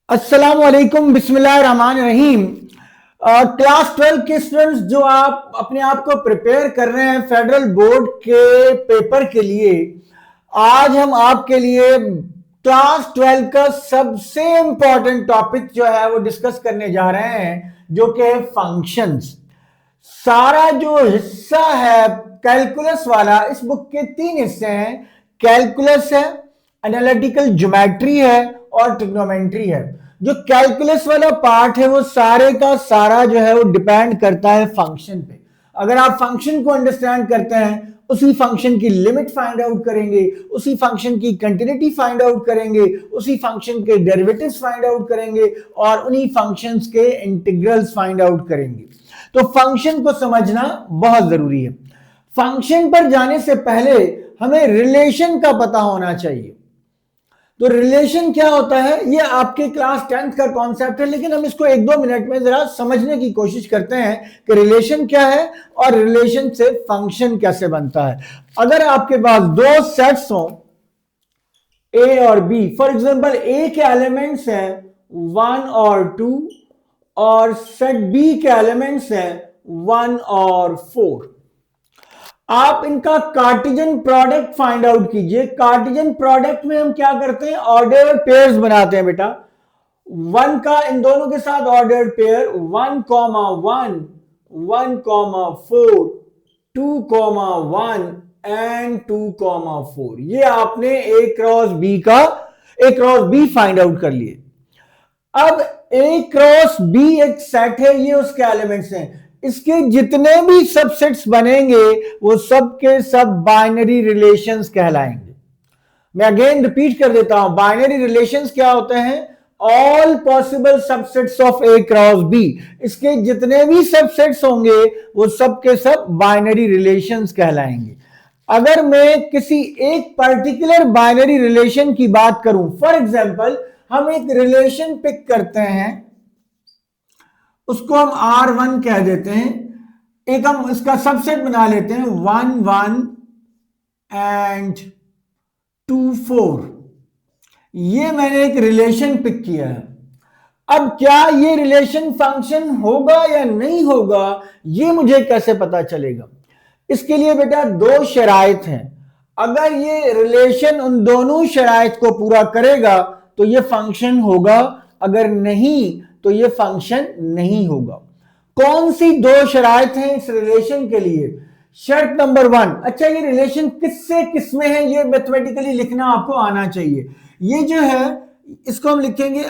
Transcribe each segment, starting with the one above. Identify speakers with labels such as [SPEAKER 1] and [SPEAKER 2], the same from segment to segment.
[SPEAKER 1] अस्सलाम वालेकुम, बिस्मिल्लाह रहमान रहीम। क्लास 12 के स्टूडेंट्स जो आप अपने आप को प्रिपेयर कर रहे हैं फेडरल बोर्ड के पेपर के लिए, आज हम आपके लिए क्लास 12 का सबसे इंपॉर्टेंट टॉपिक जो है वो डिस्कस करने जा रहे हैं, जो कि है फंक्शंस। सारा जो हिस्सा है कैलकुलस वाला, इस बुक के तीन हिस्से हैं। कैलकुलस है, एनालिटिकल ज्योमेट्री है और ट्रिग्नोमेट्री है। जो कैलकुलस वाला पार्ट है वो सारे का सारा जो है वो डिपेंड करता है फंक्शन पे। अगर आप फंक्शन को अंडरस्टैंड करते हैं, उसी फंक्शन की लिमिट फाइंड आउट करेंगे, उसी फंक्शन की कंटिन्यूटी फाइंड आउट करेंगे, उसी फंक्शन के डेरिवेटिव्स फाइंड आउट करेंगे और उन्हीं फंक्शंस के इंटीग्रल्स फाइंड आउट करेंगे। तो फंक्शन को समझना बहुत जरूरी है। फंक्शन पर जाने से पहले हमें रिलेशन का पता होना चाहिए। तो रिलेशन क्या होता है, ये आपके क्लास 10th का कॉन्सेप्ट है, लेकिन हम इसको एक दो मिनट में जरा समझने की कोशिश करते हैं कि रिलेशन क्या है और रिलेशन से फंक्शन कैसे बनता है। अगर आपके पास दो सेट्स हो ए और बी, फॉर एग्जांपल ए के एलिमेंट्स हैं 1 और 2 और सेट बी के एलिमेंट्स हैं 1 और 4, आप इनका कार्टेशियन प्रोडक्ट फाइंड आउट कीजिए। कार्टेशियन प्रोडक्ट में हम क्या करते हैं, ऑर्डर्ड पेयर्स बनाते हैं बेटा। 1 का इन दोनों के साथ ऑर्डर्ड पेयर 1, 1, 1, 4, 2, 1 एंड 2, 4। ये आपने ए क्रॉस बी फाइंड आउट कर लिए। अब ए क्रॉस बी एक सेट है, ये उसके एलिमेंट्स हैं। इसके जितने भी सबसेट्स बनेंगे वो सब के सब बाइनरी रिलेशंस कहलाएंगे। मैं अगेन रिपीट कर देता हूं, बाइनरी रिलेशंस क्या होते हैं? All possible subsets of A cross B. इसके जितने भी सबसेट्स होंगे वो सब के सब बाइनरी रिलेशंस कहलाएंगे। अगर मैं किसी एक पर्टिकुलर बाइनरी रिलेशन की बात करूं, फॉर एग्जांपल हम एक रिलेशन पिक करते हैं, उसको हम R1 कह देते हैं। एक हम इसका सबसेट बना लेते हैं 1, 1 एंड 2, 4। ये मैंने एक रिलेशन पिक किया है। अब क्या ये रिलेशन फंक्शन होगा या नहीं होगा, ये मुझे कैसे पता चलेगा? इसके लिए बेटा दो शराइत हैं। अगर ये रिलेशन उन दोनों शराइत को पूरा करेगा तो ये फंक्शन होगा, अगर नहीं तो ये फंक्शन नहीं होगा। कौन सी दो शराइत हैं इस रिलेशन के लिए? शर्त नंबर 1, अच्छा ये रिलेशन किससे किसमें है ये मैथमेटिकली लिखना आपको आना चाहिए। ये जो है इसको हम लिखेंगे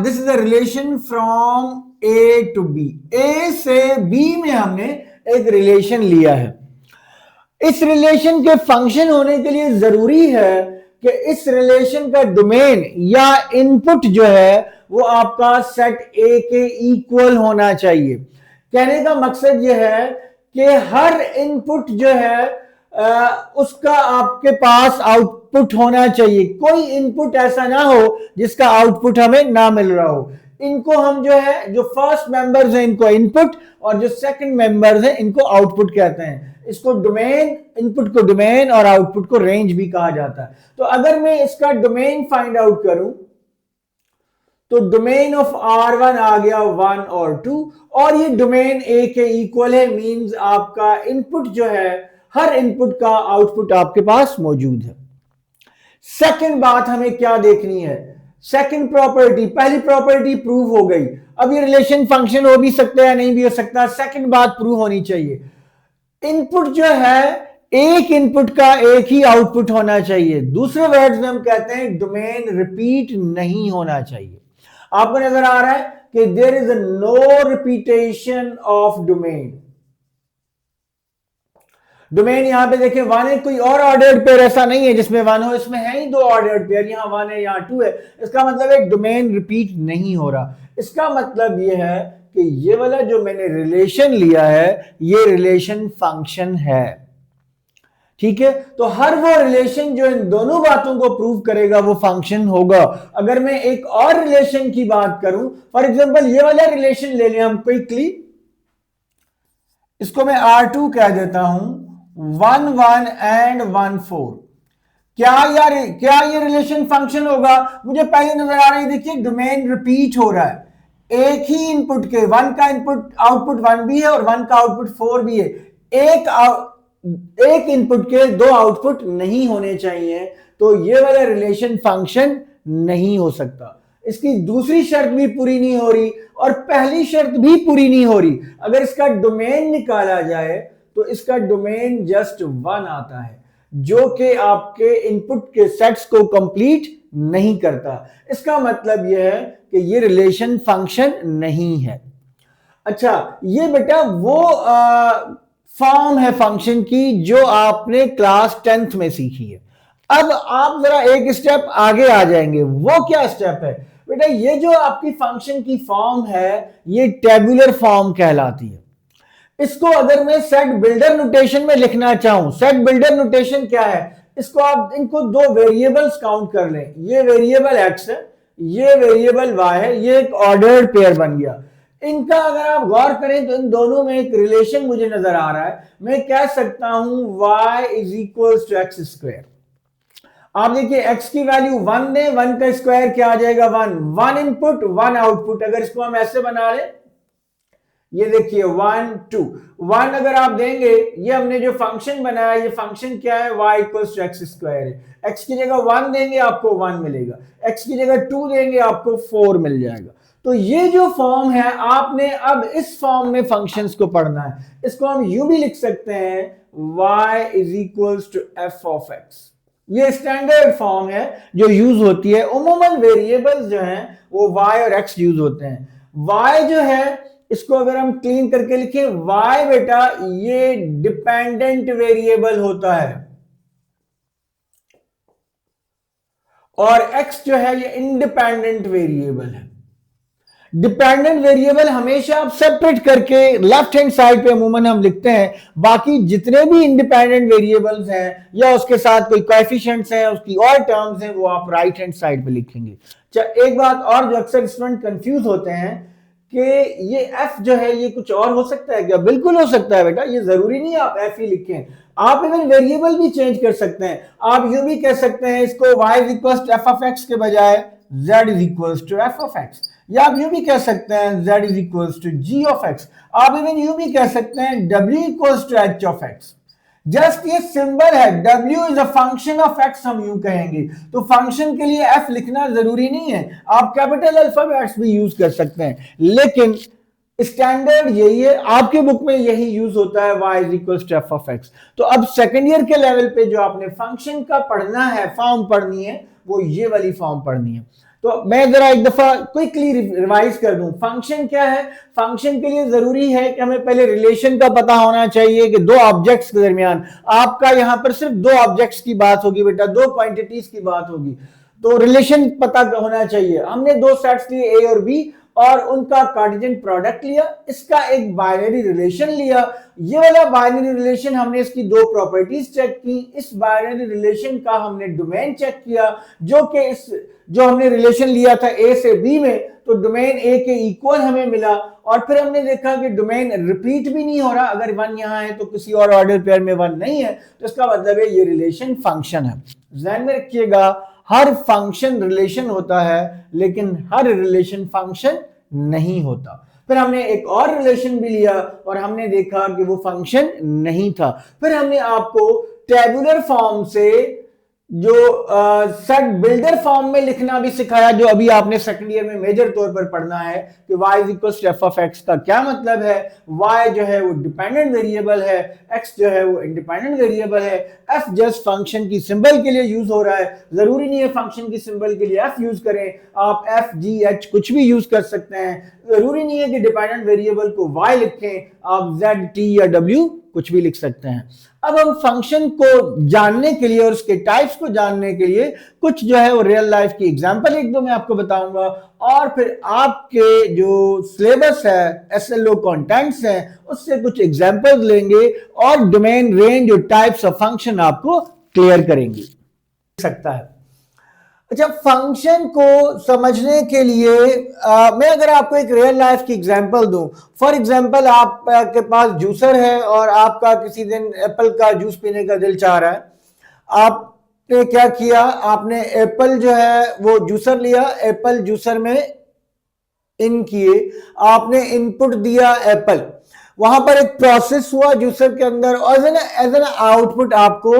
[SPEAKER 1] this is a relation from A to B. A से बी में हमने एक रिलेशन लिया है। इस रिलेशन के फंक्शन होने के लिए जरूरी है कि इस रिलेशन का डोमेन या इनपुट जो है वो आपका सेट ए के इक्वल होना चाहिए। कहने का मकसद यह है कि हर इनपुट जो है उसका आपके पास आउटपुट होना चाहिए। कोई इनपुट ऐसा ना हो जिसका आउटपुट हमें ना मिल रहा हो। इनको हम जो है, जो फर्स्ट मेंबर्स हैं इनको इनपुट और जो सेकंड मेंबर्स हैं इनको आउटपुट कहते हैं। इसको डोमेन, इनपुट को डोमेन और आउटपुट को रेंज भी कहा जाता है। तो अगर मैं इसका डोमेन फाइंड आउट करूं तो डोमेन ऑफ R1 आ गया 1 और 2 और ये डोमेन ए के इक्वल है, मींस आपका इनपुट जो है, हर इनपुट का आउटपुट आपके पास मौजूद है। सेकंड बात हमें क्या देखनी है? सेकंड प्रॉपर्टी, पहली प्रॉपर्टी प्रूव हो गई। अब ये रिलेशन फंक्शन हो भी सकता है, नहीं भी हो सकता। सेकंड बात प्रूव होनी चाहिए, इनपुट जो है एक इनपुट का एक ही आउटपुट होना चाहिए। दूसरे वर्ड्स में हम कहते हैं डोमेन रिपीट नहीं होना चाहिए। आपको नजर आ रहा है कि there is no repetition of domain. Domain यहां पे देखिए 1 है, कोई और ऑर्डर्ड पेयर ऐसा नहीं है जिसमें 1 हो। इसमें है ही दो ऑर्डर्ड पेयर, यहां 1 है यहां 2 है। इसका मतलब एक डोमेन रिपीट नहीं हो रहा। इसका मतलब यह है कि ये वाला जो मैंने रिलेशन लिया है ये रिलेशन फंक्शन है। ठीक है, तो हर वो रिलेशन जो इन दोनों बातों को प्रूव करेगा वो फंक्शन होगा। अगर मैं एक और रिलेशन की बात करूं, फॉर एग्जांपल ये वाला रिलेशन ले लिया हम क्विकली, इसको मैं R2 कह देता हूं 1, 1 एंड 1, 4। क्या ये रिलेशन फंक्शन होगा? मुझे पहले नजर आ रही है, देखिए डोमेन रिपीट हो रहा है। एक ही इनपुट के, वन का इनपुट आउटपुट वन भी है और वन का आउटपुट फोर भी है। एक इनपुट के दो आउटपुट नहीं होने चाहिए, तो ये वाला रिलेशन फंक्शन नहीं हो सकता। इसकी दूसरी शर्त भी पूरी नहीं हो रही और पहली शर्त भी पूरी नहीं हो रही। अगर इसका डोमेन निकाला जाए तो इसका डोमेन जस्ट वन आता है, जो कि आपके इनपुट के सेट्स को कंप्लीट नहीं करता। इसका मतलब यह है कि ये रिलेशन फंक्शन नहीं है। अच्छा, ये बेटा वो फॉर्म है फंक्शन की जो आपने क्लास 10th में सीखी है। अब आप जरा एक स्टेप आगे आ जाएंगे। वो क्या स्टेप है बेटा? ये जो आपकी फंक्शन की फॉर्म है, ये टेबुलर फॉर्म कहलाती है। इसको अगर मैं सेट बिल्डर नोटेशन में लिखना चाहूं, सेट बिल्डर नोटेशन क्या है? इसको आप इनको दो वेरिएबल्स काउंट कर लें। ये वेरिएबल x है, ये वेरिएबल y है, ये एक ऑर्डर्ड पेयर बन गया। इनका अगर आप गौर करें तो इन दोनों में एक रिलेशन मुझे नजर आ रहा है। मैं कह सकता हूं y is equal to x square. आप देखिए x की वैल्यू 1 दे, 1 का स्क्वायर क्या आ जाएगा? 1। 1 इनपुट 1 आउटपुट। अगर इसको हम ऐसे बना लें, ये देखिए 1 2 1 अगर आप देंगे, ये हमने जो फंक्शन बनाया, ये फंक्शन क्या है? y equals to x square है। x की जगह 1 देंगे आपको 1 मिलेगा, x की जगह 2 देंगे आपको 4 मिल जाएगा। तो ये जो फॉर्म है, आपने अब इस फॉर्म में फंक्शंस को पढ़ना है। इसको हम यूं भी लिख सकते हैं, y is equals to f of x. ये स्टैंडर्ड फॉर्म है जो यूज होती है। उमूमन वेरिएबल्स जो हैं वो y और x यूज होते हैं। y जो है, इसको अगर हम क्लीन करके लिखें, y बेटा ये डिपेंडेंट वेरिएबल होता है और x जो है ये इंडिपेंडेंट वेरिएबल है। डिपेंडेंट वेरिएबल हमेशा आप सेपरेट करके लेफ्ट हैंड साइड पे अमूमन हम लिखते हैं। बाकी जितने भी इंडिपेंडेंट वेरिएबल्स हैं या उसके साथ कोई कोएफिशिएंट्स हैं, उसकी और टर्म्स हैं, वो आप राइट हैंड साइड पे लिखेंगे। एक बात और जो अक्सर स्टूडेंट कंफ्यूज होते हैं कि ये f जो है ये कुछ और हो सकता है क्या? बिल्कुल हो सकता है बेटा। ये जरूरी नहीं आप f ही लिखें, आप इवन वेरिएबल भी चेंज कर सकते हैं। आप यूं भी कह सकते हैं इसको y is equal to f of x के बजाय z is equal to f of x, या आप यूं भी कह सकते हैं z is equal to g of x। आप इवन यूं भी कह सकते हैं w equal to h of x। Just ये सिंबल है, w is a function of x हम यूं कहेंगे। तो फंक्शन के लिए f लिखना जरूरी नहीं है, आप कैपिटल अल्फाबेट्स भी यूज कर सकते हैं, लेकिन स्टैंडर्ड यही है। आपके बुक में यही यूज होता है, y is equal to f of x. तो अब सेकेंड ईयर के लेवल पे जो आपने फंक्शन का पढ़ना है, फॉर्म पढ़नी है, वो ये वाली फॉर्म पढ़नी है। तो मैं जरा एक दफा क्विकली रिवाइज कर दूं, फंक्शन क्या है? फंक्शन के लिए जरूरी है कि हमें पहले रिलेशन का पता होना चाहिए कि दो ऑब्जेक्ट्स के दरमियान, आपका यहां पर सिर्फ दो ऑब्जेक्ट्स की बात होगी बेटा, दो क्वांटिटीज की बात होगी, तो रिलेशन पता होना चाहिए। हमने दो सेट्स लिए ए और बी और उनका कार्टेशियन प्रोडक्ट लिया, इसका एक बाइनरी रिलेशन लिया। ये वाला बाइनरी रिलेशन हमने इसकी दो प्रॉपर्टीज चेक की, इस बाइनरी रिलेशन का हमने डोमेन चेक किया, जो कि इस जो हमने रिलेशन लिया था ए से बी में, तो डोमेन ए के इक्वल हमें मिला। और फिर हमने देखा कि डोमेन रिपीट भी नहीं हो रहा, अगर वन यहां है तो किसी और ऑर्डर पेयर में वन नहीं है, तो इसका मतलब है ये रिलेशन फंक्शन है। ध्यान में रखिएगा, हर फंक्शन रिलेशन होता है लेकिन हर रिलेशन फंक्शन नहीं होता। फिर हमने एक और रिलेशन भी लिया और हमने देखा कि वो फंक्शन नहीं था। फिर हमने आपको टेबुलर फॉर्म से जो सेट बिल्डर फॉर्म में लिखना भी सिखाया, जो अभी आपने सेकंड ईयर में मेजर तौर पर पढ़ना है कि y is equal to f of x का क्या मतलब है। y जो है वो डिपेंडेंट वेरिएबल है, x जो है वो इंडिपेंडेंट वेरिएबल है। f जस्ट फंक्शन की सिंबल के लिए यूज हो रहा है, जरूरी नहीं है फंक्शन की सिंबल के लिए f यूज करें, आप f g h कुछ भी यूज कर सकते हैं। जरूरी नहीं है कि डिपेंडेंट वेरिएबल को y लिखें, आप z t या w कुछ भी लिख सकते हैं। अब हम फंक्शन को जानने के लिए और उसके टाइप्स को जानने के लिए कुछ जो है वो रियल लाइफ की एग्जांपल एक दो मैं आपको बताऊंगा, और फिर आपके जो सिलेबस है, एसएलओ कंटेंट्स हैं, उससे कुछ एग्जांपल्स लेंगे और डोमेन रेंज और टाइप्स ऑफ फंक्शन आपको क्लियर करेंगे सकता है। अच्छा, फंक्शन को समझने के लिए मैं अगर आपको एक रियल लाइफ की एग्जांपल दूं, फॉर एग्जांपल आपके पास जूसर है और आपका किसी दिन एप्पल का जूस पीने का दिल चाह रहा है, आप ने क्या किया, आपने एप्पल जो है वो जूसर लिया, एप्पल जूसर में इन किए, आपने इनपुट दिया एप्पल, वहां पर एक प्रोसेस हुआ जूसर के अंदर और एज एन आउटपुट आपको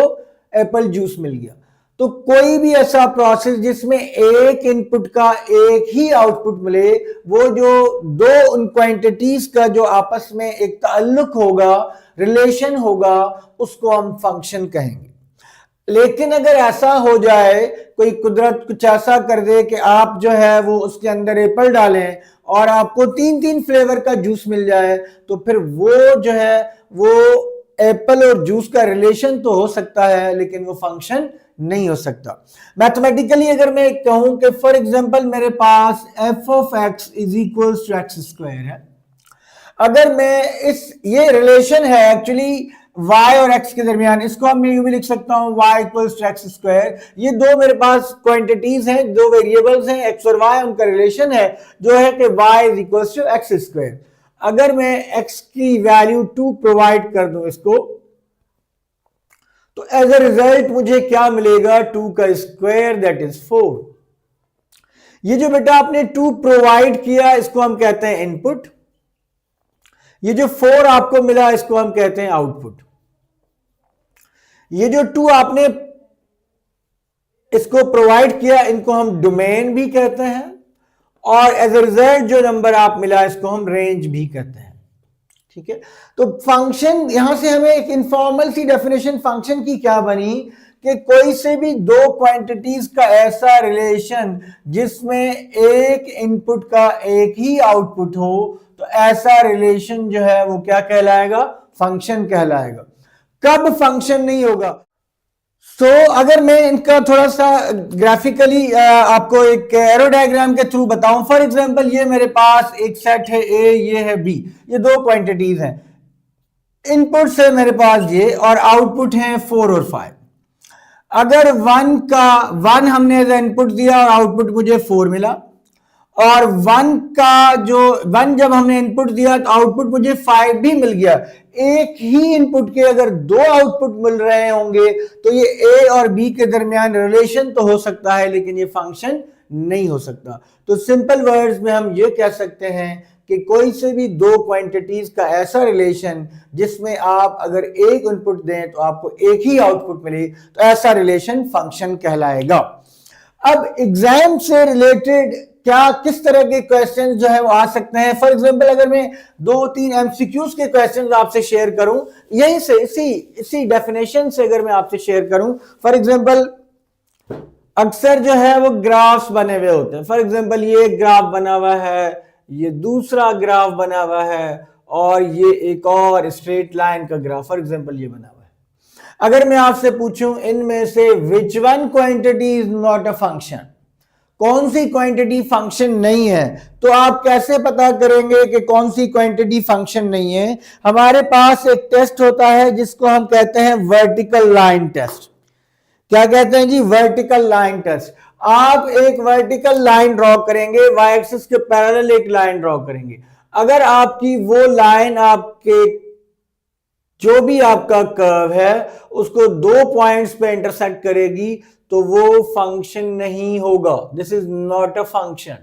[SPEAKER 1] एप्पल जूस मिल गया। तो कोई भी ऐसा प्रोसेस जिसमें एक इनपुट का एक ही आउटपुट मिले, वो जो दो उन क्वांटिटीज का जो आपस में एक ताल्लुक होगा, रिलेशन होगा, उसको हम फंक्शन कहेंगे। लेकिन अगर ऐसा हो जाए, कोई कुदरत कुछ ऐसा कर दे कि आप जो है वो उसके अंदर एप्पल डालें और आपको 3-3 फ्लेवर का जूस मिल जाए, तो फिर वो जो है वो एप्पल और जूस का रिलेशन तो हो सकता है लेकिन वो फंक्शन नहीं हो सकता। मैथमेटिकली अगर मैं कहूं कि फॉर एग्जांपल मेरे पास f of x is equal to x square है, अगर मैं ये रिलेशन है एक्चुअली y और x के दरमियान, इसको हम यूं भी लिख सकता हूं y equals to x square. ये दो मेरे पास क्वांटिटीज हैं, दो वेरिएबल्स हैं x और y, उनका रिलेशन है जो है कि y is equals to x square. अगर मैं x की वैल्यू 2 प्रोवाइड कर दूं इसको, तो एज अ रिजल्ट मुझे क्या मिलेगा, 2 का स्क्वायर दैट इज 4। ये जो बेटा आपने 2 प्रोवाइड किया इसको हम कहते हैं इनपुट, ये जो 4 आपको मिला इसको हम कहते हैं आउटपुट। ये जो 2 आपने इसको प्रोवाइड किया इनको हम डोमेन भी कहते हैं, और एज अ रिजल्ट जो नंबर आप मिला इसको हम रेंज भी कहते हैं। ठीक है, तो फंक्शन यहां से हमें एक इनफॉर्मल सी डेफिनेशन फंक्शन की क्या बनी कि कोई से भी दो क्वांटिटीज का ऐसा रिलेशन जिसमें एक इनपुट का एक ही आउटपुट हो, तो ऐसा रिलेशन जो है वो क्या कहलाएगा, फंक्शन कहलाएगा। कब फंक्शन नहीं होगा? अगर मैं इनका थोड़ा सा ग्राफिकली आपको एक एरो डायग्राम के थ्रू बताऊं, फॉर एग्जांपल ये मेरे पास एक सेट है ए, ये है बी, ये दो क्वांटिटीज हैं, इनपुट्स है मेरे पास ये और आउटपुट हैं 4 और 5। अगर 1 हमने एज इनपुट दिया और आउटपुट मुझे 4 मिला, और 1 जब हमने इनपुट दिया तो आउटपुट मुझे 5 भी मिल गया। एक ही इनपुट के अगर दो आउटपुट मिल रहे होंगे तो ये ए और बी के दरमियान रिलेशन तो हो सकता है लेकिन ये फंक्शन नहीं हो सकता। तो सिंपल वर्ड्स में हम ये कह सकते हैं कि कोई से भी दो क्वांटिटीज का ऐसा रिलेशन जिसमें आप अगर एक इनपुट दें तो आपको एक ही आउटपुट मिले, तो ऐसा रिलेशन फंक्शन कहलाएगा। अब एग्जाम से रिलेटेड क्या किस तरह के क्वेश्चन जो है वो आ सकते हैं? फॉर एग्जांपल अगर मैं 2-3 एमसीक्यूज के क्वेश्चंस आपसे शेयर करूं, यहीं से इसी डेफिनेशन से अगर मैं आपसे शेयर करूं, फॉर एग्जांपल अक्सर जो है वो ग्राफ्स बने हुए होते हैं। फॉर एग्जांपल ये एक ग्राफ बना हुआ है, ये दूसरा ग्राफ बना हुआ है, और ये एक और स्ट्रेट लाइन का ग्राफ फॉर एग्जांपल ये बना हुआ है। अगर मैं आपसे पूछूं इनमें से which one quantity is not a function, कौन सी क्वांटिटी फंक्शन नहीं है, तो आप कैसे पता करेंगे कि कौन सी क्वांटिटी फंक्शन नहीं है? हमारे पास एक टेस्ट होता है जिसको हम कहते हैं वर्टिकल लाइन टेस्ट। क्या कहते हैं जी? Vertical line test. आप एक वर्टिकल लाइन ड्रॉ करेंगे, वाई एक्सिस के पैरेलल एक लाइन ड्रॉ करेंगे। अगर आपकी वो लाइन आपके जो भी आपका कर्व है उसको दो पॉइंट्स पे इंटरसेक्ट करेगी तो वो फंक्शन नहीं होगा। This is not a function.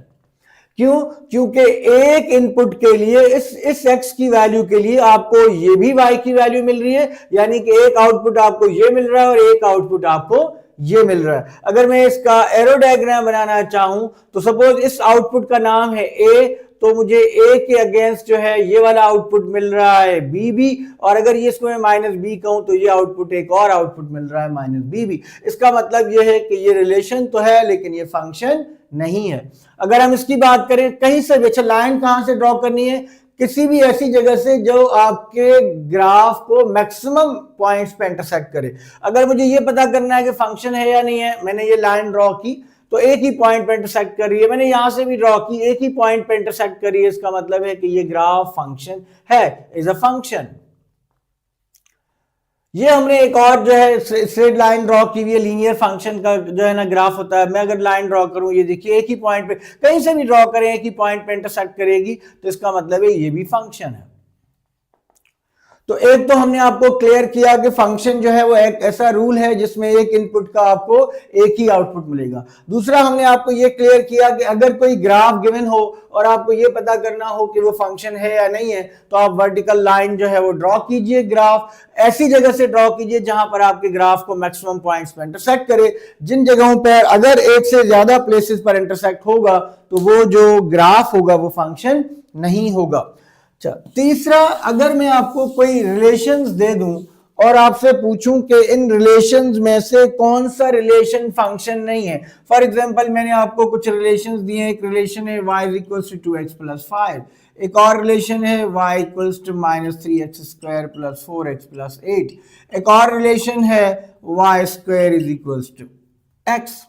[SPEAKER 1] क्यों? क्योंकि एक इनपुट के लिए इस x की वैल्यू के लिए आपको ये भी y की वैल्यू मिल रही है, यानी कि एक आउटपुट आपको ये मिल रहा है और एक आउटपुट आपको ये मिल रहा है। अगर मैं इसका एरो डायग्राम बनाना चाहूं तो सपोज इस आउटपुट का नाम है a, तो मुझे a के अगेंस्ट जो है ये वाला आउटपुट मिल रहा है b भी, और अगर ये इसको मैं माइनस b कहूं तो ये आउटपुट एक और आउटपुट मिल रहा है माइनस b भी। इसका मतलब ये है कि ये रिलेशन तो है लेकिन ये फंक्शन नहीं है। अगर हम इसकी बात करें कहीं से भी, अच्छा लाइन कहां से ड्रॉ करनी है? किसी भी ऐसी जगह से जो आपके ग्राफ को मैक्सिमम पॉइंट्स पे इंटरसेक्ट करे। अगर मुझे ये पता करना है कि फंक्शन है या नहीं है, मैंने ये लाइन ड्रॉ की तो एक ही पॉइंट पे इंटरसेक्ट कर रही है, मैंने यहां से भी ड्रॉ की एक ही पॉइंट पे इंटरसेक्ट कर रही है, इसका मतलब है कि ये ग्राफ फंक्शन है, इज अ फंक्शन। ये हमने एक और जो है स्ट्रेट लाइन ड्रॉ की हुई है, लीनियर फंक्शन का जो है ना ग्राफ होता है। मैं अगर लाइन ड्रॉ करूं, ये देखिए एक ही पॉइंट पे, कहीं से भी ड्रॉ करें एक ही पॉइंट पे इंटरसेक्ट करेगी, तो इसका मतलब है ये भी फंक्शन है। तो एक तो हमने आपको क्लियर किया कि फंक्शन जो है वो एक ऐसा रूल है जिसमें एक इनपुट का आपको एक ही आउटपुट मिलेगा। दूसरा हमने आपको ये क्लियर किया कि अगर कोई ग्राफ गिवन हो और आपको ये पता करना हो कि वो फंक्शन है या नहीं है, तो आप वर्टिकल लाइन जो है वो ड्रॉ कीजिए, ग्राफ ऐसी जगह से ड्रॉ कीजिए जहां पर आपके ग्राफ को मैक्सिमम पॉइंट्स पर इंटरसेक्ट करे। जिन जगहों पर अगर एक से ज्यादा प्लेसेस पर इंटरसेक्ट होगा तो वो जो ग्राफ होगा वो फंक्शन नहीं होगा। तीसरा, अगर मैं आपको कोई रिलेशंस दे दूं और आपसे पूछूं कि इन रिलेशंस में से कौन सा रिलेशन फंक्शन नहीं है। फॉर एग्जांपल मैंने आपको कुछ रिलेशंस दिए, एक रिलेशन है y equals to 2x plus 5, एक और रिलेशन है y equals to -3x square plus 4x plus 8, एक और रिलेशन है y square is equals to x।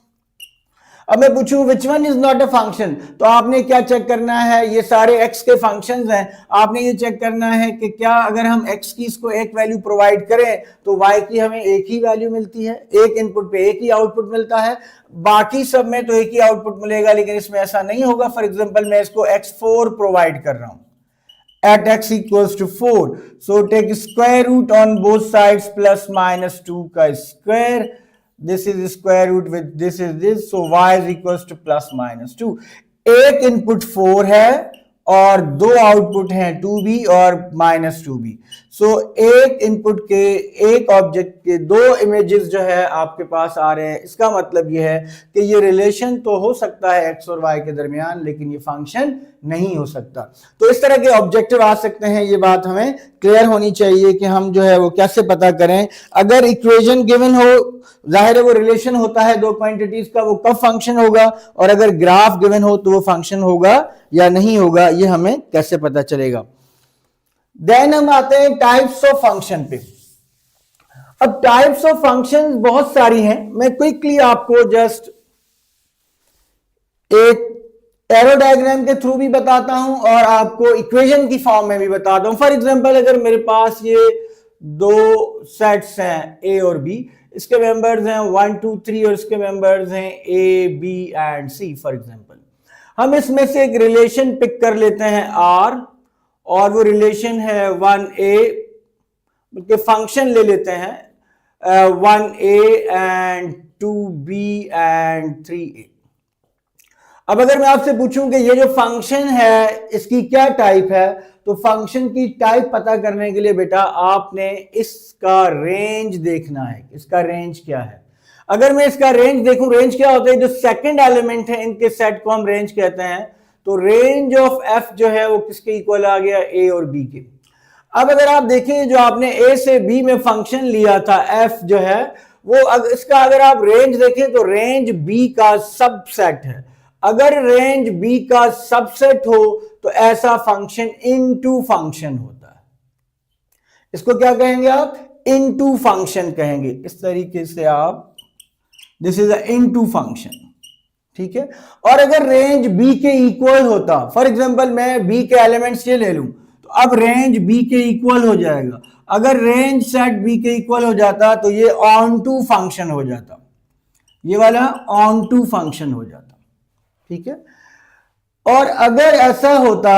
[SPEAKER 1] अब मैं पूछूं which one is not a function, तो आपने क्या चेक करना है, ये सारे x के फंक्शंस हैं, आपने ये चेक करना है कि क्या अगर हम x की इसको एक वैल्यू प्रोवाइड करें तो y की हमें एक ही वैल्यू मिलती है, एक इनपुट पे एक ही आउटपुट मिलता है, बाकी सब में तो एक ही आउटपुट मिलेगा, लेकिन इसमें ऐसा नहीं होगा। फॉर एग्जाम्पल मैं इसको x4 प्रोवाइड कर रहा हूं at x equals to 4, so take square root on both sides plus minus 2 का square, this is square root with this is this, so y is equals to plus minus 2। एक input 4 है और दो output हैं 2b और -2b। सो एक input के एक ऑब्जेक्ट के दो इमेजेस जो है आपके पास आ रहे हैं। इसका मतलब यह है कि ये रिलेशन तो हो सकता है x और y के दरमियान, लेकिन ये फंक्शन नहीं हो सकता। तो इस तरह के ऑब्जेक्टिव आ सकते हैं, ये बात हमें क्लियर होनी चाहिए कि हम जो है वो कैसे पता करें। अगर इक्वेशन गिवन हो, जाहिर है वो रिलेशन होता है दो क्वांटिटीज का, वो कब फंक्शन होगा, और अगर ग्राफ गिवन हो तो वो फंक्शन होगा या नहीं होगा, ये हमें कैसे पता चलेगा। देन हम आते हैं टाइप्स ऑफ फंक्शन पे। अब टाइप्स ऑफ फंक्शन बहुत सारी हैं, मैं क्विकली आपको जस्ट एक एरो डायग्राम के थ्रू भी बताता हूं और आपको इक्वेशन की फॉर्म में भी बताता हूं। फॉर एग्जांपल अगर मेरे पास ये दो सेट्स हैं ए और बी, इसके मेंबर्स हैं 1 2 3 और इसके मेंबर्स हैं A B and C. For example हम इसमें से एक रिलेशन पिक कर लेते हैं R, और वो रिलेशन है 1a के फंक्शन ले लेते हैं 1a and 2b and 3a। अब अगर मैं आपसे पूछूं कि ये जो फंक्शन है इसकी क्या टाइप है, तो फंक्शन की टाइप पता करने के लिए बेटा आपने इसका रेंज देखना है, इसका रेंज क्या है। अगर मैं इसका रेंज देखूं, रेंज क्या होता है, जो सेकंड एलिमेंट है इनके सेट को हम रेंज कहते हैं। तो रेंज ऑफ f जो है वो किसके इक्वल आ गया, a और b के। अब अगर आप देखें जो आपने a से b में फंक्शन लिया था f जो है वो, इसका अगर आप रेंज देखें तो रेंज b का सबसेट है। अगर रेंज b का सबसेट हो तो ऐसा फंक्शन इनटू फंक्शन होता है। इसको क्या कहेंगे आप, इनटू फंक्शन कहेंगे। इस तरीके से आप, this is a into function, ठीक है। और अगर रेंज b के इक्वल होता, फॉर एग्जांपल मैं b के एलिमेंट्स ये ले लूं, तो अब रेंज b के इक्वल हो जाएगा। अगर रेंज सेट b के इक्वल हो जाता तो ये ऑन टू फंक्शन हो जाता, ये वाला ऑन टू फंक्शन हो जाता, ठीक है। और अगर ऐसा होता,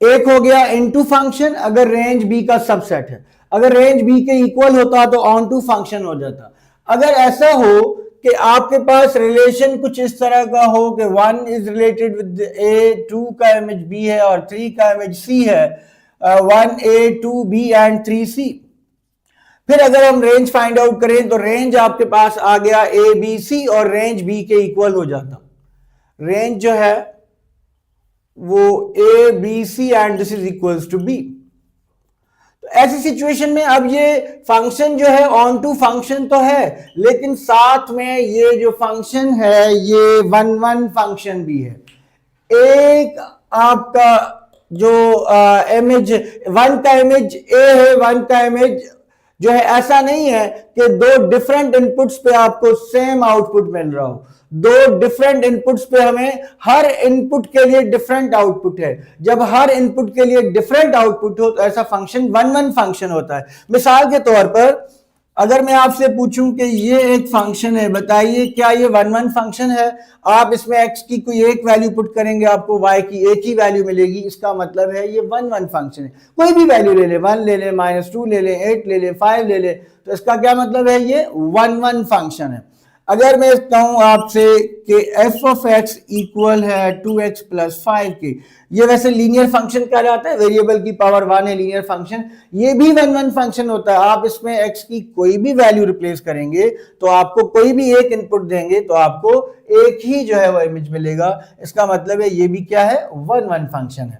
[SPEAKER 1] एक हो गया इनटू फंक्शन, अगर रेंज b का सबसेट है, अगर रेंज b के इक्वल होता तो ऑन टू फंक्शन हो जाता। अगर ऐसा हो कि आपके पास रिलेशन कुछ इस तरह का हो कि 1 इज रिलेटेड विद a, 2 का इमेज b है और 3 का इमेज c है, 1a 2b एंड 3c। फिर अगर हम रेंज फाइंड आउट करें तो रेंज आपके पास आ गया a b c और रेंज b के इक्वल हो जाता। रेंज जो है वो a b c and this is equals to b। तो ऐसी सिचुएशन में अब ये फंक्शन जो है ऑन टू फंक्शन तो है, लेकिन साथ में ये जो फंक्शन है ये 1 1 फंक्शन भी है। एक आपका जो इमेज 1 का इमेज a है, 1 का इमेज जो है, ऐसा नहीं है कि दो डिफरेंट इनपुट्स पे आपको सेम आउटपुट मिल रहा हो। दो डिफरेंट इनपुट्स पे हमें हर इनपुट के लिए डिफरेंट आउटपुट है। जब हर इनपुट के लिए डिफरेंट आउटपुट हो तो ऐसा फंक्शन 1 1 फंक्शन होता है। मिसाल के तौर पर अगर मैं आपसे पूछूं कि ये एक फंक्शन है, बताइए क्या ये वन वन फंक्शन है? आप इसमें x की कोई एक वैल्यू पुट करेंगे, आपको y की एक ही वैल्यू मिलेगी, इसका मतलब है ये वन वन फंक्शन है। कोई भी वैल्यू ले ले, 1 ले ले, -2 ले ले, 8 ले ले, 5 ले ले, तो इसका क्या मतलब है? ये वन वन फंक्शन है। अगर मैं कहूं आपसे कि f ऑफ x इक्वल है 2x प्लस 5 के, ये वैसे लीनियर फंक्शन कहलाता है, वेरिएबल की पावर 1 है लीनियर फंक्शन, ये भी वन वन फंक्शन होता है। आप इसमें x की कोई भी वैल्यू रिप्लेस करेंगे तो आपको कोई भी एक इनपुट देंगे तो आपको एक ही जो है वो इमेज मिलेगा। इसका मतलब है ये भी क्या है? वन वन फंक्शन है।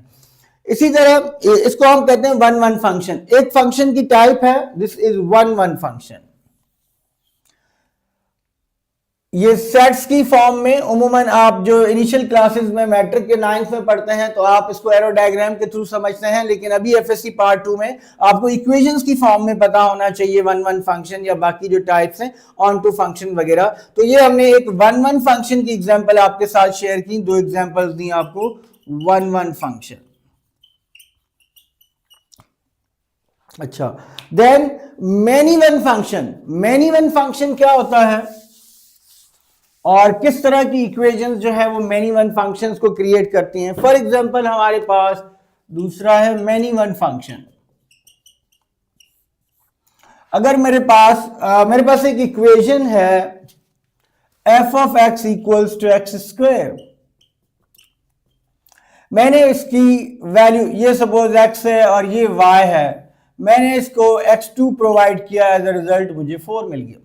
[SPEAKER 1] इसी तरह इसको हम कहते हैं वन वन फंक्शन। एक फंक्शन की टाइप है, this is one one function. ये सेट्स की फॉर्म में उमूमन आप जो इनिशियल क्लासेस में मैट्रिक के 9th में पढ़ते हैं तो आप इसको एरो डायग्राम के थ्रू समझते हैं, लेकिन अभी एफएससी पार्ट 2 में आपको इक्वेशंस की फॉर्म में पता होना चाहिए वन वन फंक्शन या बाकी जो टाइप्स हैं ऑन टू फंक्शन वगैरह। तो ये हमने एक वन वन फंक्शन की एग्जांपल आपके साथ शेयर की, दो एग्जांपल्स दी आपको वन वन फंक्शन। अच्छा, then many one function. Many one function क्या होता है और किस तरह की इक्वेशंस जो है वो मेनी वन फंक्शंस को क्रिएट करती हैं? फॉर एग्जांपल हमारे पास दूसरा है मेनी वन फंक्शन। अगर मेरे पास एक इक्वेशन है f of x equals to x square, मैंने इसकी वैल्यू, ये सपोज x है और ये y है, मैंने इसको x2 प्रोवाइड किया, एज अ रिजल्ट मुझे 4 मिल गया।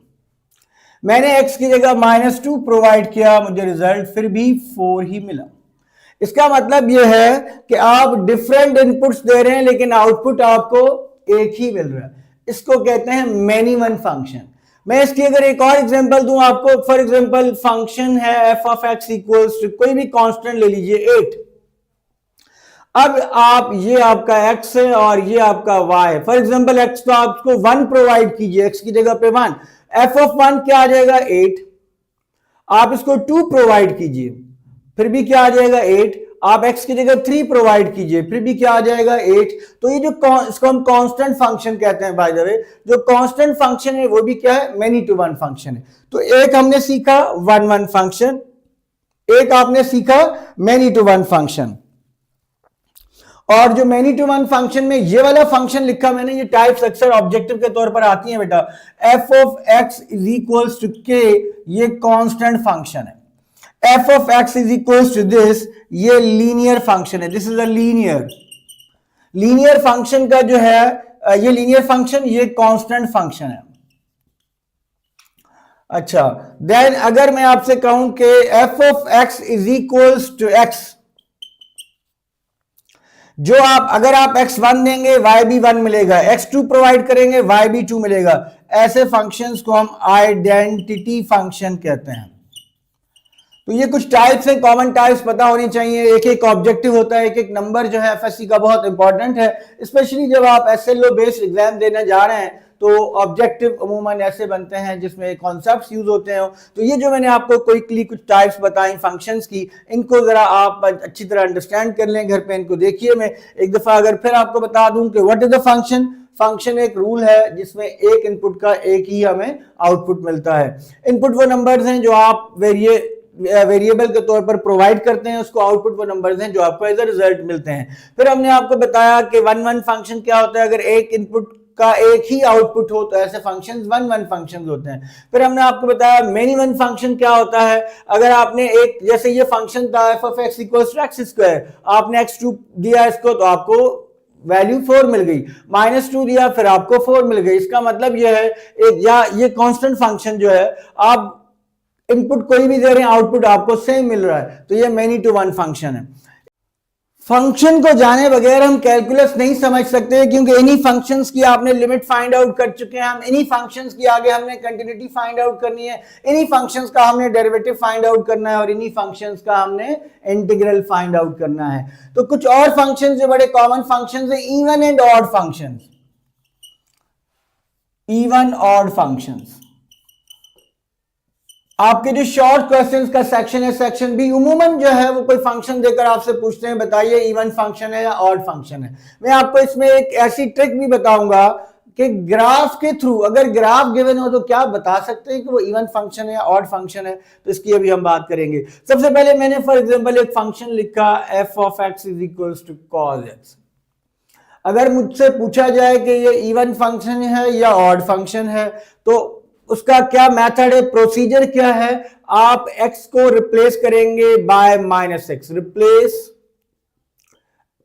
[SPEAKER 1] मैंने x की जगह -2 प्रोवाइड किया, मुझे रिजल्ट फिर भी 4 ही मिला। इसका मतलब यह है कि आप डिफरेंट इनपुट्स दे रहे हैं लेकिन आउटपुट आपको एक ही मिल रहा है। इसको कहते हैं मेनी वन फंक्शन। मैं इसकी अगर एक और एग्जांपल दूं आपको, फॉर एग्जांपल फंक्शन है f of x equals to कोई भी कांस्टेंट ले लीजिए 8। अब आप, ये आपका x है और ये आपका y है। फॉर एग्जांपल x तो आपको 1 प्रोवाइड कीजिए, x की जगह पे 1, f ऑफ 1 क्या आ जाएगा? 8। आप इसको 2 प्रोवाइड कीजिए, फिर भी क्या आ जाएगा? 8। आप x की जगह 3 प्रोवाइड कीजिए, फिर भी क्या आ जाएगा? 8। तो ये जो इसको हम कांस्टेंट फंक्शन कहते हैं बाय द वे, जो कांस्टेंट फंक्शन है वो भी क्या है? मेनी टू वन फंक्शन है। तो एक हमने सीखा वन वन फंक्शन, एक आपने सीखा मेनी टू वन फंक्शन। और जो मेनी टू वन फंक्शन में ये वाला फंक्शन लिखा मैंने, ये टाइप्स अक्सर ऑब्जेक्टिव के तौर पर आती हैं बेटा। f of x is equals to k, ये कांस्टेंट फंक्शन है। f of x is equals to this, ये लीनियर फंक्शन है। This is a linear function का जो है, ये लीनियर फंक्शन, ये कांस्टेंट फंक्शन है। अच्छा, देन अगर मैं आपसे कहूं कि f of x is equals to x, जो अगर आप x1 देंगे y भी 1 मिलेगा, x2 प्रोवाइड करेंगे y भी 2 मिलेगा। ऐसे फंक्शंस को हम आइडेंटिटी फंक्शन कहते हैं। तो ये कुछ टाइप्स हैं, कॉमन टाइप्स पता होनी चाहिए। एक एक ऑब्जेक्टिव होता है, एक एक नंबर जो है एफएससी का बहुत इंपॉर्टेंट है, स्पेशली जब आप एसएलओ बेस्ड एग्जाम देने जा रहे हैं तो ऑब्जेक्टिव अमूमन ऐसे बनते हैं जिसमें कॉन्सेप्ट्स यूज होते हैं। तो ये जो मैंने आपको क्विकली कुछ टाइप्स बताई फंक्शंस की, इनको जरा आप अच्छी तरह अंडरस्टैंड कर लें, घर पे इनको देखिए। मैं एक दफा अगर फिर आपको बता दूं कि what is the function. Function एक रूल है जिसमें एक इनपुट का एक ही हमें आउटपुट मिलता है। इनपुट वो नंबर्स हैं जो आप वेरिएबल के तौर पर प्रोवाइड करते हैं, उसको आउटपुट वो नंबर्स हैं जो आपको एज अ रिजल्ट मिलते हैं। फिर हमने आपको बताया कि वन वन फंक्शन क्या होता है, अगर एक इनपुट का एक ही आउटपुट हो तो ऐसे फंक्शंस वन वन फंक्शंस होते हैं। फिर हमने आपको बताया मेनी वन फंक्शन क्या होता है, अगर आपने एक, जैसे ये फंक्शन था f of x equals to x square, आपने x2 दिया इसको तो आपको वैल्यू 4 मिल गई, -2 दिया फिर आपको 4 मिल गई। इसका मतलब यह है एक, या ये कांस्टेंट फंक्शन जो है, आप इनपुट कोई भी दे रहे हैं आउटपुट आपको सेम मिल रहा है, तो ये मेनी टू वन फंक्शन है। फंक्शन को जाने बगैर हम कैलकुलस नहीं समझ सकते, क्योंकि इन्हीं फंक्शंस की आपने लिमिट फाइंड आउट कर चुके हैं, हम इन्हीं फंक्शंस की आगे हमने कंटिन्यूटी फाइंड आउट करनी है, इन्हीं फंक्शंस का हमने डेरिवेटिव फाइंड आउट करना है और इन्हीं फंक्शंस का हमने इंटीग्रल फाइंड आउट करना है। तो कुछ और फंक्शंस जो बड़े कॉमन फंक्शंस हैं, even and odd functions, even odd functions. आपके जो शॉर्ट क्वेश्चंस का सेक्शन है, सेक्शन बी, उमूमन जो है वो कोई फंक्शन देकर आपसे पूछते हैं बताइए इवन फंक्शन है या ऑड फंक्शन है। मैं आपको इसमें एक ऐसी ट्रिक भी बताऊंगा कि ग्राफ के थ्रू, अगर ग्राफ गिवन हो तो क्या बता सकते हैं कि वो इवन फंक्शन है या ऑड फंक्शन है, तो इसकी अभी हम बात करेंगे। सबसे पहले मैंने फॉर एग्जांपल एक फंक्शन लिखा f of x is equals to cos x। अगर मुझसे पूछा जाए कि ये इवन फंक्शन है या ऑड फंक्शन है, तो उसका क्या मेथड है, प्रोसीजर क्या है, आप x को रिप्लेस करेंगे bye minus x, replace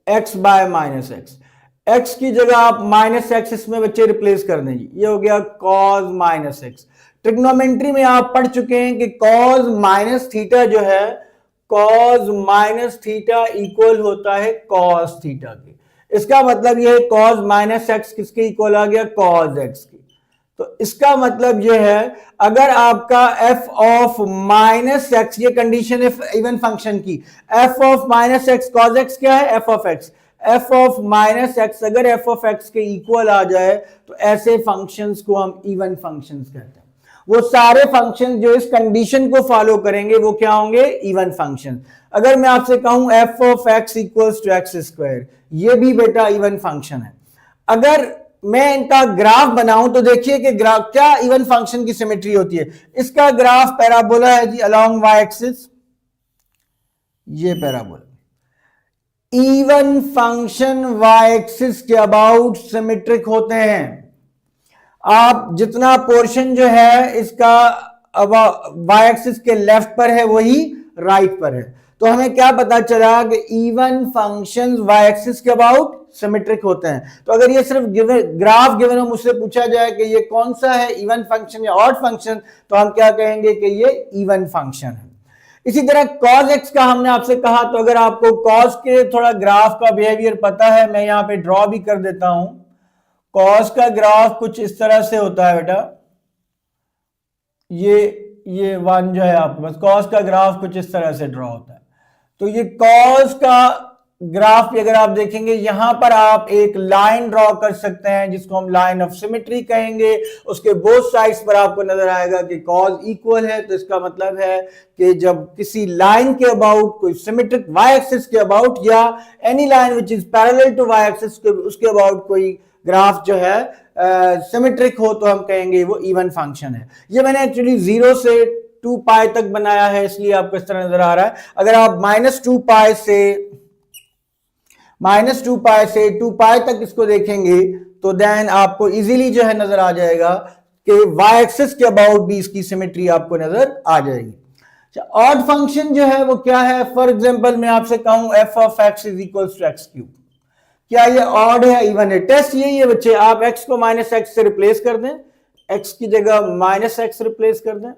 [SPEAKER 1] x bye minus x, x की जगह आप माइनस एक्स इसमें बच्चे रिप्लेस कर देंगे, ये हो गया cos माइनस एक्स। ट्रिग्नोमेट्री में आप पढ़ चुके हैं कि cos माइनस थीटा जो है, cos माइनस थीटा इक्वल होता है cos थीटा के। इसका मतलब यह है cos माइनस एक्स किसके इक्वल आ गया, cos एक्स की। तो इसका मतलब यह है अगर आपका f ऑफ माइनस एक्स, ये कंडीशन है इवन फंक्शन की, f of minus x cos x क्या है, f of x, f of minus x अगर f ऑफ एक्स के इक्वल आ जाए तो ऐसे फंक्शंस को हम इवन फंक्शंस कहते हैं। वो सारे फंक्शन जो इस कंडीशन को फॉलो करेंगे वो क्या होंगे, इवन फंक्शन। अगर मैं आपसे कहूं f of x equals to x square, ये भी बेटा इवन फंक्शन है। अगर मैं इनका ग्राफ बनाऊं तो देखिए कि ग्राफ क्या इवन फंक्शन की सिमेट्री होती है। इसका ग्राफ पैराबोला है जी अलोंग y एक्सिस, ये parabola. Even function y axis के अबाउट सिमेट्रिक होते हैं। आप जितना पोर्शन जो है इसका y एक्सिस के लेफ्ट पर है वही राइट पर है, तो हमें क्या पता चला कि इवन फंक्शंस y एक्सिस के अबाउट सिमेट्रिक होते हैं। तो अगर ये सिर्फ ग्राफ गिवन हो, मुझसे पूछा जाए कि ये कौन सा है, इवन फंक्शन या ऑड फंक्शन, तो हम क्या कहेंगे कि ये इवन फंक्शन है। इसी तरह cos x का हमने आपसे कहा, तो अगर आपको cos के थोड़ा ग्राफ का बिहेवियर पता है, मैं यहां पे ड्रॉ भी कर देता हूं। cos का ग्राफ कुछ इस तरह से होता है बेटा, ये वन जो है आपके पास, cos का ग्राफ कुछ इस तरह से ड्रॉ होता है। तो ये cos का ग्राफ भी अगर आप देखेंगे, यहां पर आप एक लाइन ड्रॉ कर सकते हैं जिसको हम लाइन ऑफ सिमेट्री कहेंगे। उसके बोथ साइड्स पर आपको नजर आएगा कि cos इक्वल है, तो इसका मतलब है कि जब किसी लाइन के अबाउट कोई सिमेट्रिक y एक्सिस के अबाउट या any line which is parallel to y axis उसके अबाउट कोई ग्राफ जो है सिमेट्रिक हो, तो हम कहेंगे वो इवन फंक्शन है। ये मैंने एक्चुअली 0 से 2 पाई तक बनाया है, इसलिए आपको इस तरह नजर आ रहा है। अगर आप -2 पाई से 2 पाई तक इसको देखेंगे तो देन आपको इजीली जो है नजर आ जाएगा कि y एक्सिस के अबाउट भी इसकी सिमेट्री आपको नजर आ जाएगी। ऑड फंक्शन जो है वो क्या है, फॉर एग्जांपल मैं आपसे कहूं f of x is equals to x cube, क्या ये ऑड है, इवन है? टेस्ट यही है बच्चे, आप x को -x से रिप्लेस कर दें, x की जगह -x रिप्लेस कर दें,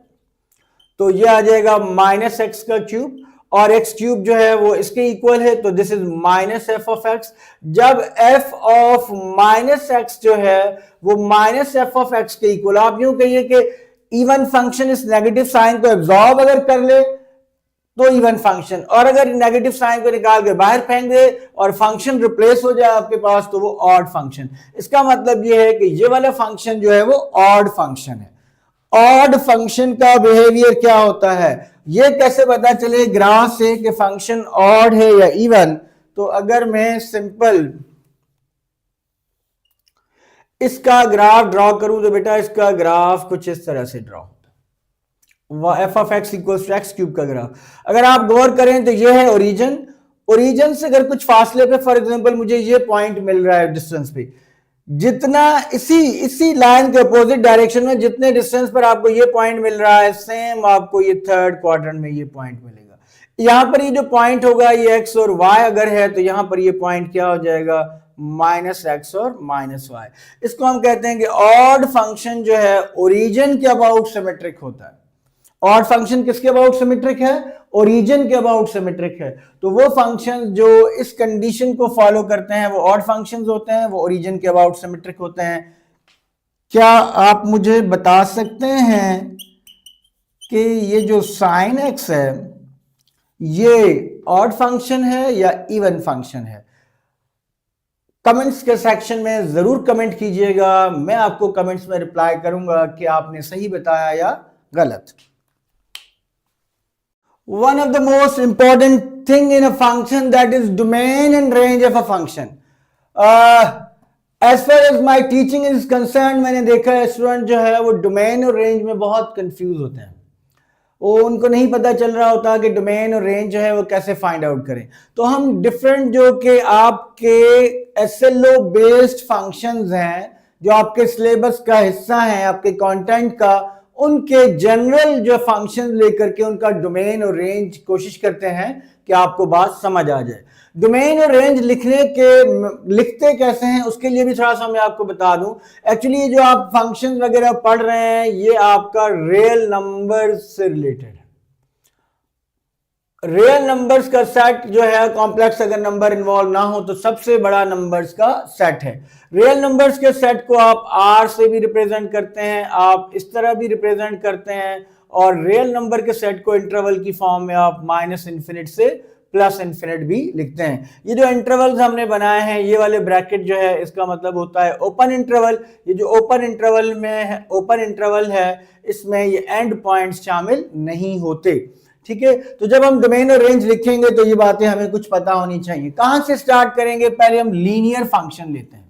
[SPEAKER 1] तो ये आ जाएगा -x का क्यूब, और x क्यूब जो है वो इसके इक्वल है, तो this is -f of x। जब f ऑफ -x जो है वो -f ऑफ x के इक्वल, आप यूं कहिए कि इवन फंक्शन इस नेगेटिव साइन को एब्जॉर्ब अगर कर ले तो इवन फंक्शन, और अगर नेगेटिव साइन को निकाल के बाहर फेंक दे और फंक्शन रिप्लेस हो जाए आपके पास, तो वो ऑड फंक्शन। इसका मतलब ये है कि ये वाला फंक्शन जो है वो ऑड फंक्शन है। ऑड फंक्शन का बिहेवियर क्या होता है, ये कैसे पता चले ग्राफ से कि फंक्शन ऑड है या इवन? तो अगर मैं सिंपल इसका ग्राफ ड्रॉ करूं तो बेटा इसका ग्राफ कुछ इस तरह से ड्रॉ होता है, f of x equals to x cube का ग्राफ। अगर आप गौर करें तो ये है ओरिजिन, ओरिजिन से अगर कुछ फासले पे, फॉर एग्जांपल मुझे ये पॉइंट मिल रहा है डिस्टेंस पे, जितना इसी लाइन के अपोजिट डायरेक्शन में जितने डिस्टेंस पर आपको ये पॉइंट मिल रहा है, सेम आपको ये थर्ड क्वाड्रेंट में ये पॉइंट मिलेगा। यहां पर ये जो पॉइंट होगा ये x और y अगर है, तो यहां पर ये पॉइंट क्या हो जाएगा, -x और -y। इसको हम कहते हैं कि ऑड फंक्शन जो है ओरिजिन के अबाउट सिमेट्रिक होता है। ऑड फंक्शन किसके अबाउट सिमेट्रिक है, ओरिजिन के अबाउट सिमेट्रिक है। तो वो फंक्शन जो इस कंडीशन को फॉलो करते हैं वो ऑड फंक्शंस होते हैं, वो ओरिजिन के अबाउट सिमेट्रिक होते हैं। क्या आप मुझे बता सकते हैं कि ये जो sin x है ये ऑड फंक्शन है या इवन फंक्शन है? कमेंट्स के सेक्शन में जरूर कमेंट कीजिएगा, मैं आपको कमेंट्स में रिप्लाई करूंगा कि आपने सही बताया या गलत। One of the most important thing in a function, that is domain and range of a function. As far as my teaching is concern, मैंने देखा है स्टूडेंट जो है वो डोमेन और रेंज में बहुत कंफ्यूज होते हैं, वो उनको नहीं पता चल रहा होता कि डोमेन और रेंज जो है वो कैसे फाइंड आउट करें। तो हम डिफरेंट जो कि आपके एसएलओ बेस्ड फंक्शंस हैं, जो आपके सिलेबस का हिस्सा है, आपके कंटेंट का, उनके जनरल जो फंक्शन लेकर के उनका डोमेन और रेंज कोशिश करते हैं कि आपको बात समझ आ जाए। डोमेन और रेंज लिखते कैसे हैं उसके लिए भी थोड़ा सा मैं आपको बता दूं। एक्चुअली जो आप फंक्शन वगैरह पढ़ रहे हैं ये आपका रियल नंबर से रिलेटेड है। रियल नंबर्स का सेट जो है, कॉम्प्लेक्स अगर नंबर इन्वॉल्व ना हो तो सबसे बड़ा नंबर्स का सेट है। रियल नंबर्स के सेट को आप आर से भी रिप्रेजेंट करते हैं, आप इस तरह भी रिप्रेजेंट करते हैं, और रियल नंबर के सेट को इंटरवल की फॉर्म में आप माइनस इन्फिनिट से प्लस इन्फिनिट भी लिखते हैं। ये जो इंटरवल्स हमने बनाए हैं, ये वाले ब्रैकेट जो है इसका मतलब होता है ओपन इंटरवल। ये जो ओपन इंटरवल में है, ओपन इंटरवल है, इसमें ये एंड पॉइंट्स शामिल नहीं होते। ठीक है, तो जब हम डोमेन और रेंज लिखेंगे तो ये बातें हमें कुछ पता होनी चाहिए। कहां से स्टार्ट करेंगे? पहले हम लीनियर फंक्शन लेते हैं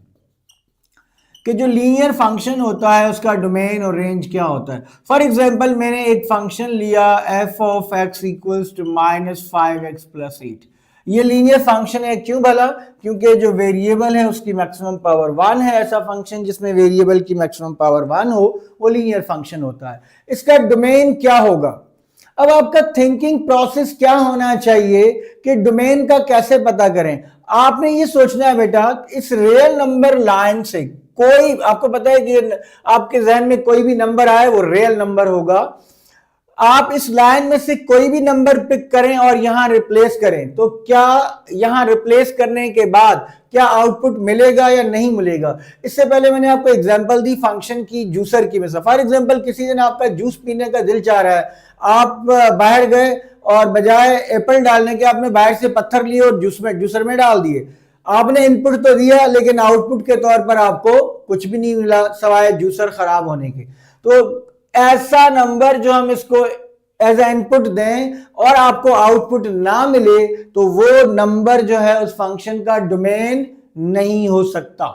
[SPEAKER 1] कि जो लीनियर फंक्शन होता है उसका डोमेन और रेंज क्या होता है। फॉर एग्जांपल मैंने एक फंक्शन लिया f of x equals to -5x + 8। ये लीनियर फंक्शन है, क्यों भला? क्योंकि जो वेरिएबल है उसकी मैक्सिमम पावर 1 है। ऐसा फंक्शन जिसमें वेरिएबल की मैक्सिमम पावर 1 हो वो लीनियर फंक्शन होता है। इसका डोमेन क्या होगा? अब आपका थिंकिंग प्रोसेस क्या होना चाहिए कि डोमेन का कैसे पता करें। आपने ये सोचना है बेटा, इस रियल नंबर लाइन से कोई, आपको पता है कि आपके जहन में कोई भी नंबर आए वो रियल नंबर होगा। आप इस लाइन में से कोई भी नंबर पिक करें और यहां रिप्लेस करें, तो क्या यहां रिप्लेस करने के बाद क्या आउटपुट मिलेगा या नहीं मिलेगा? इससे पहले मैंने आपको एग्जांपल दी फंक्शन की, जूसर की। में फॉर एग्जांपल किसी दिन आपका जूस पीने का दिल चाह रहा है, आप बाहर गए और बजाय एप्पल डालने के आपने बाहर से पत्थर लिए और जूसर में डाल दिए। आपने इनपुट तो दिया लेकिन आउटपुट के तौर पर आपको कुछ भी नहीं मिला सवाए जूसर खराब होने के। तो ऐसा नंबर जो हम इसको एज ए इनपुट दें और आपको आउटपुट ना मिले तो वो नंबर जो है उस फंक्शन का डोमेन नहीं हो सकता।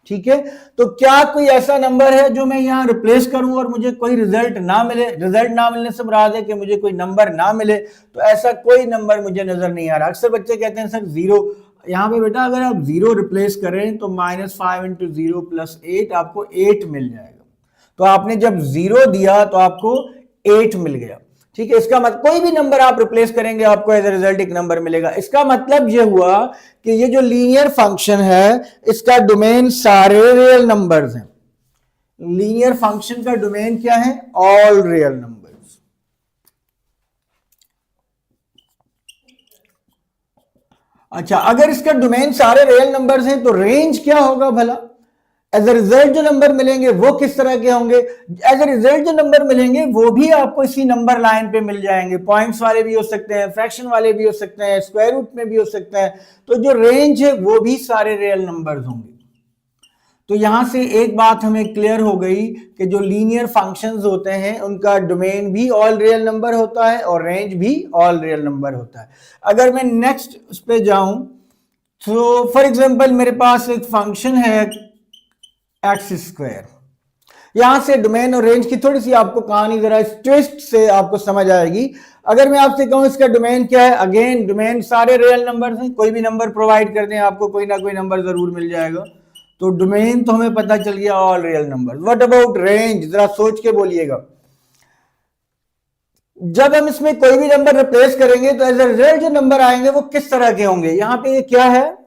[SPEAKER 1] ठीक है, तो क्या कोई ऐसा नंबर है जो मैं यहां रिप्लेस करूं और मुझे कोई रिजल्ट ना मिले? रिजल्ट ना मिलने से मुराद है कि मुझे कोई नंबर ना मिले, तो ऐसा कोई नंबर मुझे नजर नहीं आ रहा। अक्सर बच्चे कहते हैं सर जीरो, यहां पे बेटा अगर आप जीरो रिप्लेस करें तो -5 × 0 + 8 आपको 8 मिल जाएगा। तो आपने जब 0 दिया तो आपको 8 मिल गया। ठीक है, इसका मतलब कोई भी नंबर आप रिप्लेस करेंगे आपको एज ए रिजल्ट एक नंबर मिलेगा। इसका मतलब यह हुआ कि ये जो लीनियर फंक्शन है इसका डोमेन सारे रियल नंबर्स हैं। लीनियर फंक्शन का डोमेन क्या है? All real numbers. अच्छा, अगर इसका डोमेन सारे रियल नंबर्स हैं तो रेंज क्या होगा भला? एज ए रिजल्ट जो नंबर मिलेंगे वो किस तरह के होंगे? एज ए रिजल्ट जो नंबर मिलेंगे वो भी आपको इसी नंबर लाइन पे मिल जाएंगे। पॉइंट्स वाले भी हो सकते हैं, फ्रैक्शन वाले भी हो सकते हैं, स्क्वायर रूट में भी हो सकते हैं। तो जो रेंज है वो भी सारे रियल नंबर्स होंगे। तो यहां से एक बात हमें क्लियर हो गई कि जो लीनियर फंक्शंस होते हैं उनका डोमेन भी ऑल रियल नंबर होता है और रेंज भी ऑल रियल नंबर होता है। अगर मैं नेक्स्ट उस पर जाऊं तो फॉर एग्जांपल मेरे पास एक फंक्शन है x²। यहां से डोमेन और रेंज की थोड़ी सी आपको कहानी जरा ट्विस्ट से आपको समझ आएगी। अगर मैं आपसे कहूं इसका डोमेन क्या है, अगेन डोमेन सारे रियल नंबर्स हैं। कोई भी नंबर प्रोवाइड कर दें आपको कोई ना कोई नंबर जरूर मिल जाएगा। तो डोमेन तो हमें पता चल गया all real number. What about range? जरा सोच के बोलिएगा। जब हम इसमें कोई भी नंबर रिप्लेस करेंगे तो एज ए रिजल्ट जो नंबर आएंगे वो किस तरह के होंगे? यहां पे ये क्या है?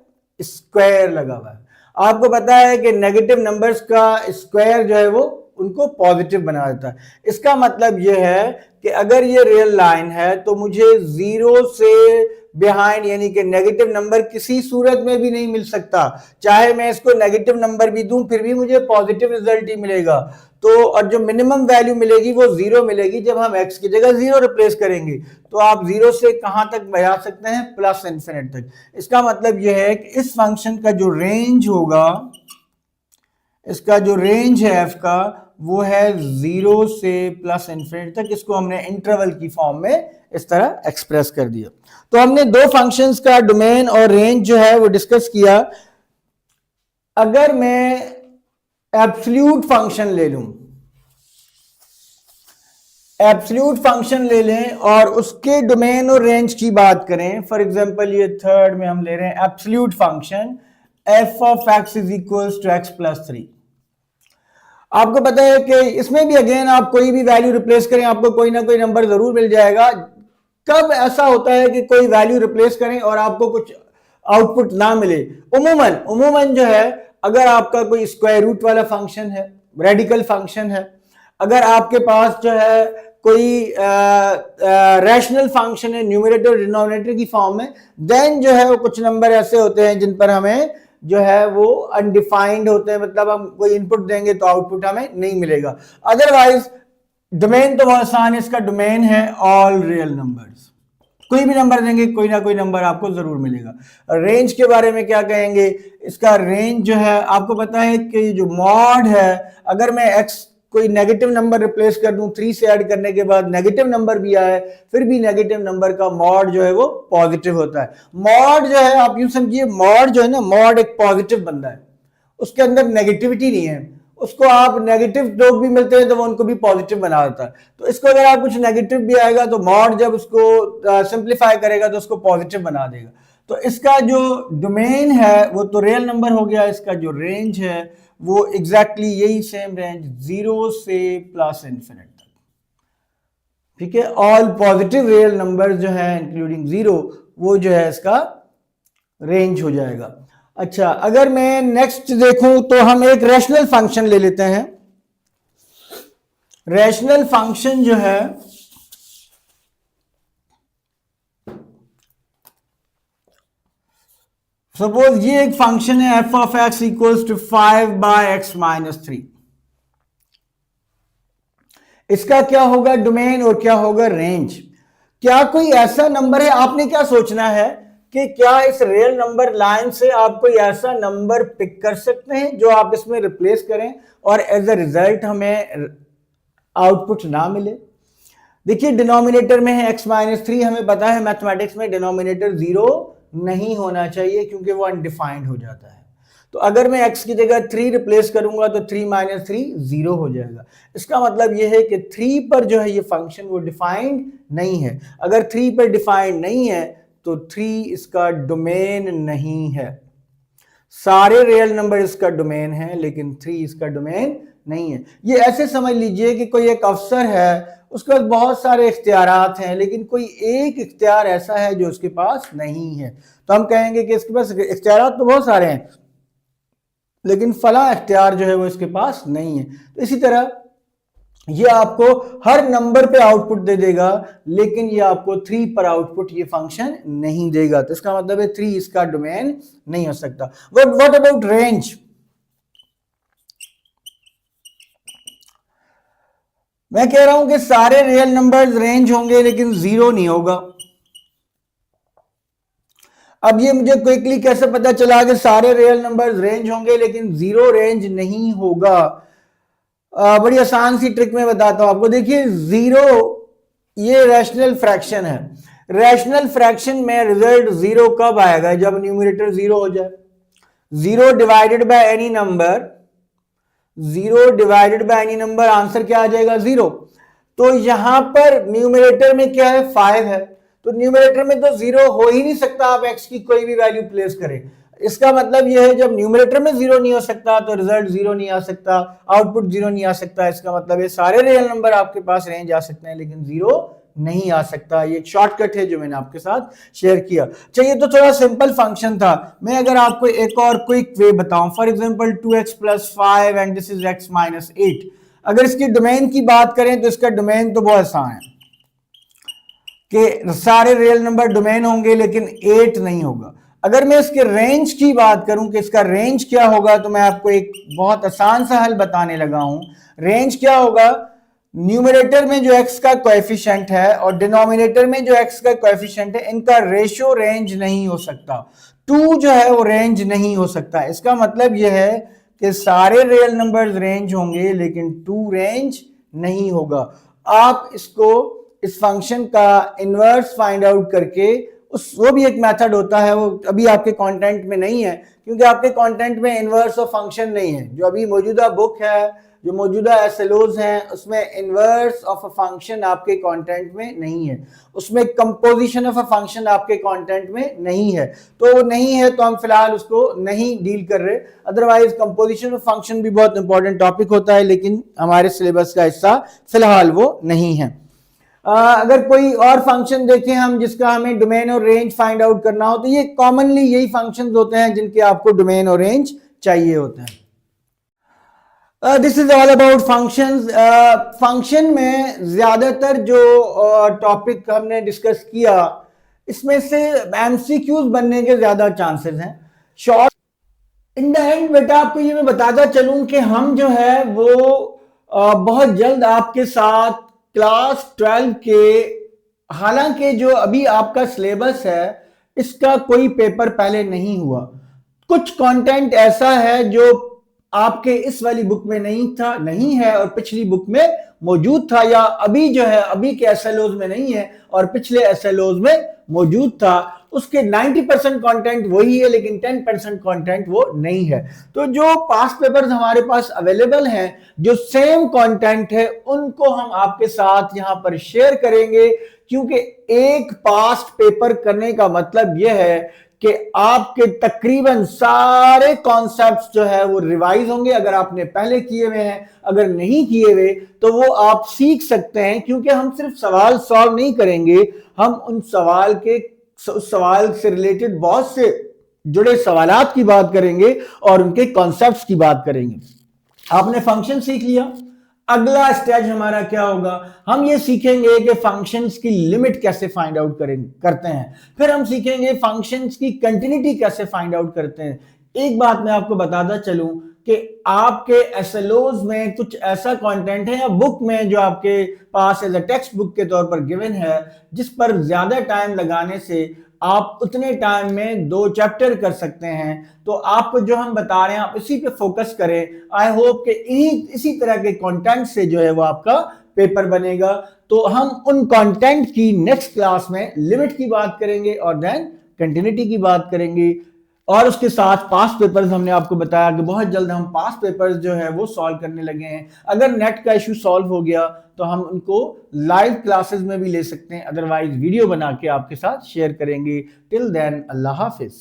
[SPEAKER 1] स्क्वायर लगा हुआ है। आपको पता है कि नेगेटिव नंबर्स का स्क्वायर जो है वो उनको पॉजिटिव बना देता है। इसका मतलब यह है कि अगर ये रियल लाइन है तो मुझे 0 से बिहाइंड यानी कि नेगेटिव नंबर किसी सूरत में भी नहीं मिल सकता। चाहे मैं इसको नेगेटिव नंबर भी दूं फिर भी मुझे पॉजिटिव रिजल्ट ही मिलेगा। तो और जो मिनिमम वैल्यू मिलेगी वो 0 मिलेगी जब हम x की जगह 0 रिप्लेस करेंगे। तो आप 0 से कहां तक बढ़ा सकते हैं? प्लस इन्फिनिट तक। इसका मतलब यह है कि इस फंक्शन का जो रेंज होगा, इसका जो रेंज है f का, वो है 0 से प्लस इन्फिनिट तक। इसको हमने इंटरवल की फॉर्म में इस तरह एक्सप्रेस कर दिया। तो हमने दो फंक्शंस का डोमेन और रेंज जो है वो डिस्कस किया। अगर मैं एब्सोल्यूट फंक्शन ले लूं, एब्सोल्यूट फंक्शन ले लें और उसके डोमेन और रेंज की बात करें, फॉर एग्जांपल ये थर्ड में हम ले रहे हैं absolute function f of x is equals to x plus 3। आपको पता है कि इसमें भी अगेन आप कोई भी वैल्यू रिप्लेस करें आपको कोई ना कोई नंबर जरूर मिल जाएगा। कब ऐसा होता है कि कोई वैल्यू रिप्लेस करें और आपको कुछ आउटपुट ना मिले? उमूमन जो है, अगर आपका कोई स्क्वायर रूट वाला फंक्शन है, रेडिकल फंक्शन है, अगर आपके पास जो है कोई रैशनल फंक्शन है न्यूमरेटर डिनोमिनेटर की फॉर्म में, देन जो है वो कुछ नंबर ऐसे होते हैं जिन पर हमें जो है वो अनडिफाइंड होते हैं, मतलब हम कोई इनपुट देंगे तो आउटपुट हमें नहीं मिलेगा। अदरवाइज डोमेन तो बहुत आसान है, इसका डोमेन है ऑल रियल नंबर्स। कोई भी नंबर देंगे कोई ना कोई नंबर आपको जरूर मिलेगा। रेंज के बारे में क्या कहेंगे? इसका रेंज जो है, आपको पता है कि जो मॉड है, अगर मैं x कोई नेगेटिव नंबर रिप्लेस कर दूं 3 से ऐड करने के बाद नेगेटिव नंबर भी आए, फिर भी नेगेटिव नंबर का मॉड जो है वो पॉजिटिव होता है। मॉड जो है आप यूं समझिए, मॉड जो है ना, मॉड एक पॉजिटिव बंदा है, उसके अंदर नेगेटिविटी नहीं है। उसको आप नेगेटिव लोग भी मिलते हैं तो वो उनको भी पॉजिटिव बना देता है। तो इसको अगर आप कुछ नेगेटिव भी आएगा तो मॉड जब उसको सिंप्लीफाई करेगा तो उसको पॉजिटिव बना देगा। तो इसका जो डोमेन है वो तो रियल नंबर हो गया, इसका जो रेंज है वो एग्जैक्टली यही सेम रेंज 0 से प्लस इन्फिनिट तक, ठीक है। ऑल पॉजिटिव रियल नंबर जो है इंक्लूडिंग 0, वो जो है इसका रेंज हो जाएगा। अच्छा, अगर मैं नेक्स्ट देखूं तो हम एक रैशनल फंक्शन ले लेते हैं। रैशनल फंक्शन जो है, सपोज ये एक फंक्शन है f of x equals to 5 by x minus 3। इसका क्या होगा डोमेन और क्या होगा रेंज? क्या कोई ऐसा नंबर है, आपने क्या सोचना है कि क्या इस रियल नंबर लाइन से आप कोई ऐसा नंबर पिक कर सकते हैं जो आप इसमें रिप्लेस करें और एज अ रिजल्ट हमें आउटपुट ना मिले? देखिए, डिनोमिनेटर में है x माइनस 3, हमें पता है मैथमेटिक्स में डिनोमिनेटर 0 नहीं होना चाहिए क्योंकि वो अनडिफाइंड हो जाता है। तो अगर मैं x की जगह 3 रिप्लेस करूंगा तो 3 माइनस 3 0 हो जाएगा। इसका मतलब यह है कि 3 पर जो है ये फंक्शन वो डिफाइंड नहीं है। अगर 3 पर डिफाइंड नहीं है तो 3 इसका डोमेन नहीं है। सारे रियल नंबर इसका डोमेन है लेकिन 3 इसका डोमेन नहीं है। ये ऐसे समझ लीजिए कि कोई एक अफसर है, उसके पास बहुत सारे इख्तियारात हैं लेकिन कोई एक इख्तियार ऐसा है जो उसके पास नहीं है। तो हम कहेंगे कि इसके पास इख्तियारात तो बहुत सारे हैं लेकिन फला इख्तियार जो है वो इसके पास नहीं है। तो इसी तरह ये आपको हर नंबर पे आउटपुट दे देगा लेकिन ये आपको 3 पर आउटपुट ये फंक्शन नहीं देगा। तो इसका मतलब है 3 इसका डोमेन नहीं हो सकता। What about range? मैं कह रहा हूं कि सारे रियल नंबर्स रेंज होंगे लेकिन 0 नहीं होगा। अब ये मुझे क्विकली कैसे पता चला कि सारे रियल नंबर्स रेंज होंगे लेकिन 0 रेंज नहीं होगा? बड़ी आसान सी ट्रिक में बताता हूं आपको। देखिए, 0 ये रैशनल फ्रैक्शन है। रैशनल फ्रैक्शन में रिजल्ट 0 कब आएगा? जब न्यूमरेटर 0 हो जाए। 0 divided by any number, 0 divided by any number, answer क्या आ जाएगा? 0। तो यहां पर न्यूमरेटर में क्या है? 5 है। तो न्यूमरेटर में तो 0 हो ही नहीं सकता, आप x की कोई भी वैल्यू प्लेस करें। इसका मतलब यह है जब न्यूमरेटर में 0 नहीं हो सकता तो रिजल्ट 0 नहीं आ सकता, आउटपुट 0 नहीं आ सकता। इसका मतलब है सारे रियल नंबर आपके पास रेंज आ सकते हैं लेकिन 0 नहीं आ सकता। ये एक शॉर्टकट है जो मैंने आपके साथ शेयर किया। चलिए, तो थोड़ा सिंपल फंक्शन था। मैं अगर आपको एक और क्विक वे बताऊं, for example 2x plus 5 and this is x minus 8। अगर इसकी डोमेन की बात करें तो इसका डोमेन तो बहुत आसान है कि सारे रियल नंबर डोमेन होंगे लेकिन 8 नहीं होगा। अगर मैं इसके रेंज की बात करूं कि इसका रेंज क्या होगा, तो मैं आपको एक बहुत आसान सा हल बताने लगा हूं। रेंज क्या होगा? न्यूमरेटर में जो x का कोएफिशिएंट है और डिनोमिनेटर में जो x का कोएफिशिएंट है, इनका रेशियो रेंज नहीं हो सकता। 2 जो है वो रेंज नहीं हो सकता। इसका मतलब यह है कि सारे रियल नंबर्स रेंज होंगे लेकिन 2 रेंज नहीं होगा। आप इसको, इस फंक्शन का इनवर्स फाइंड आउट करके
[SPEAKER 2] वो भी एक मेथड होता है, वो अभी आपके कंटेंट में नहीं है क्योंकि आपके कंटेंट में इनवर्स ऑफ फंक्शन नहीं है। जो अभी मौजूदा बुक है, जो मौजूदा एसएलओज हैं, उसमें इनवर्स ऑफ अ फंक्शन आपके कंटेंट में नहीं है, उसमें कंपोजिशन ऑफ अ फंक्शन आपके कंटेंट में नहीं है। तो वो नहीं है तो हम फिलहाल उसको नहीं डील कर रहे। अदरवाइज कंपोजिशन ऑफ फंक्शन भी बहुत इंपॉर्टेंट टॉपिक होता है, लेकिन हमारे सिलेबस का हिस्सा फिलहाल वो नहीं है। अगर कोई और फंक्शन देखें हम जिसका हमें डोमेन और रेंज फाइंड आउट करना हो, तो ये कॉमनली यही फंक्शंस होते हैं जिनके आपको डोमेन और रेंज चाहिए होते हैं। This is all about functions. Function में ज्यादातर जो टॉपिक हमने डिस्कस किया, इसमें से एमसीक्यूज बनने के ज्यादा चांसेस हैं। शॉर्ट इन द एंड बेटा आपको ये मैं बताता चलूं कि हम जो है वो बहुत जल्द आपके साथ क्लास 12 के, हालांकि जो अभी आपका सिलेबस है इसका कोई पेपर पहले नहीं हुआ, कुछ कंटेंट ऐसा है जो आपके इस वाली बुक में नहीं है और पिछली बुक में मौजूद था, या अभी जो है अभी के एसएलओज में नहीं है और पिछले एसएलओज में मौजूद था। उसके 90% कंटेंट वही है लेकिन 10% कंटेंट वो नहीं है। तो जो पास्ट पेपर्स हमारे पास अवेलेबल हैं जो सेम कंटेंट है, उनको हम आपके साथ यहां पर शेयर करेंगे, क्योंकि एक पास्ट पेपर करने का मतलब यह है कि आपके तकरीबन सारे कॉन्सेप्ट्स जो है वो रिवाइज होंगे अगर आपने पहले किए हुए हैं, अगर नहीं किए हुए तो वो आप सीख सकते हैं। क्योंकि हम सिर्फ सवाल सॉल्व नहीं करेंगे, हम उन सवाल से रिलेटेड बहुत से जुड़े सवालात की बात करेंगे और उनके कॉन्सेप्ट्स की बात करेंगे। आपने फंक्शन सीख लिया, अगला स्टेज हमारा क्या होगा, हम ये सीखेंगे कि फंक्शंस की लिमिट कैसे फाइंड आउट करते हैं, फिर हम सीखेंगे फंक्शंस की कंटिन्यूटी कैसे फाइंड आउट करते हैं। एक बात मैं आपको बताता चलूं कि आपके एसएलओज में कुछ ऐसा कंटेंट है या बुक में जो आपके पास एज अ टेक्स्ट बुक के तौर पर गिवन है, जिस पर ज्यादा टाइम लगाने से आप उतने टाइम में 2 चैप्टर कर सकते हैं। तो आपको जो हम बता रहे हैं आप इसी पे फोकस करें। आई होप कि इसी तरह के कंटेंट से जो है वो आपका पेपर बनेगा। तो हम उन कंटेंट की नेक्स्ट क्लास में लिमिट की बात करेंगे और देन कंटिन्यूटी की बात करेंगे, और उसके साथ पास्ट पेपर्स हमने आपको बताया कि बहुत जल्द हम पास्ट पेपर्स जो है वो सॉल्व करने लगे हैं। अगर नेट का इशू सॉल्व हो गया तो हम उनको लाइव क्लासेस में भी ले सकते हैं, अदरवाइज वीडियो बना के आपके साथ शेयर करेंगे। टिल देन अल्लाह हाफिज।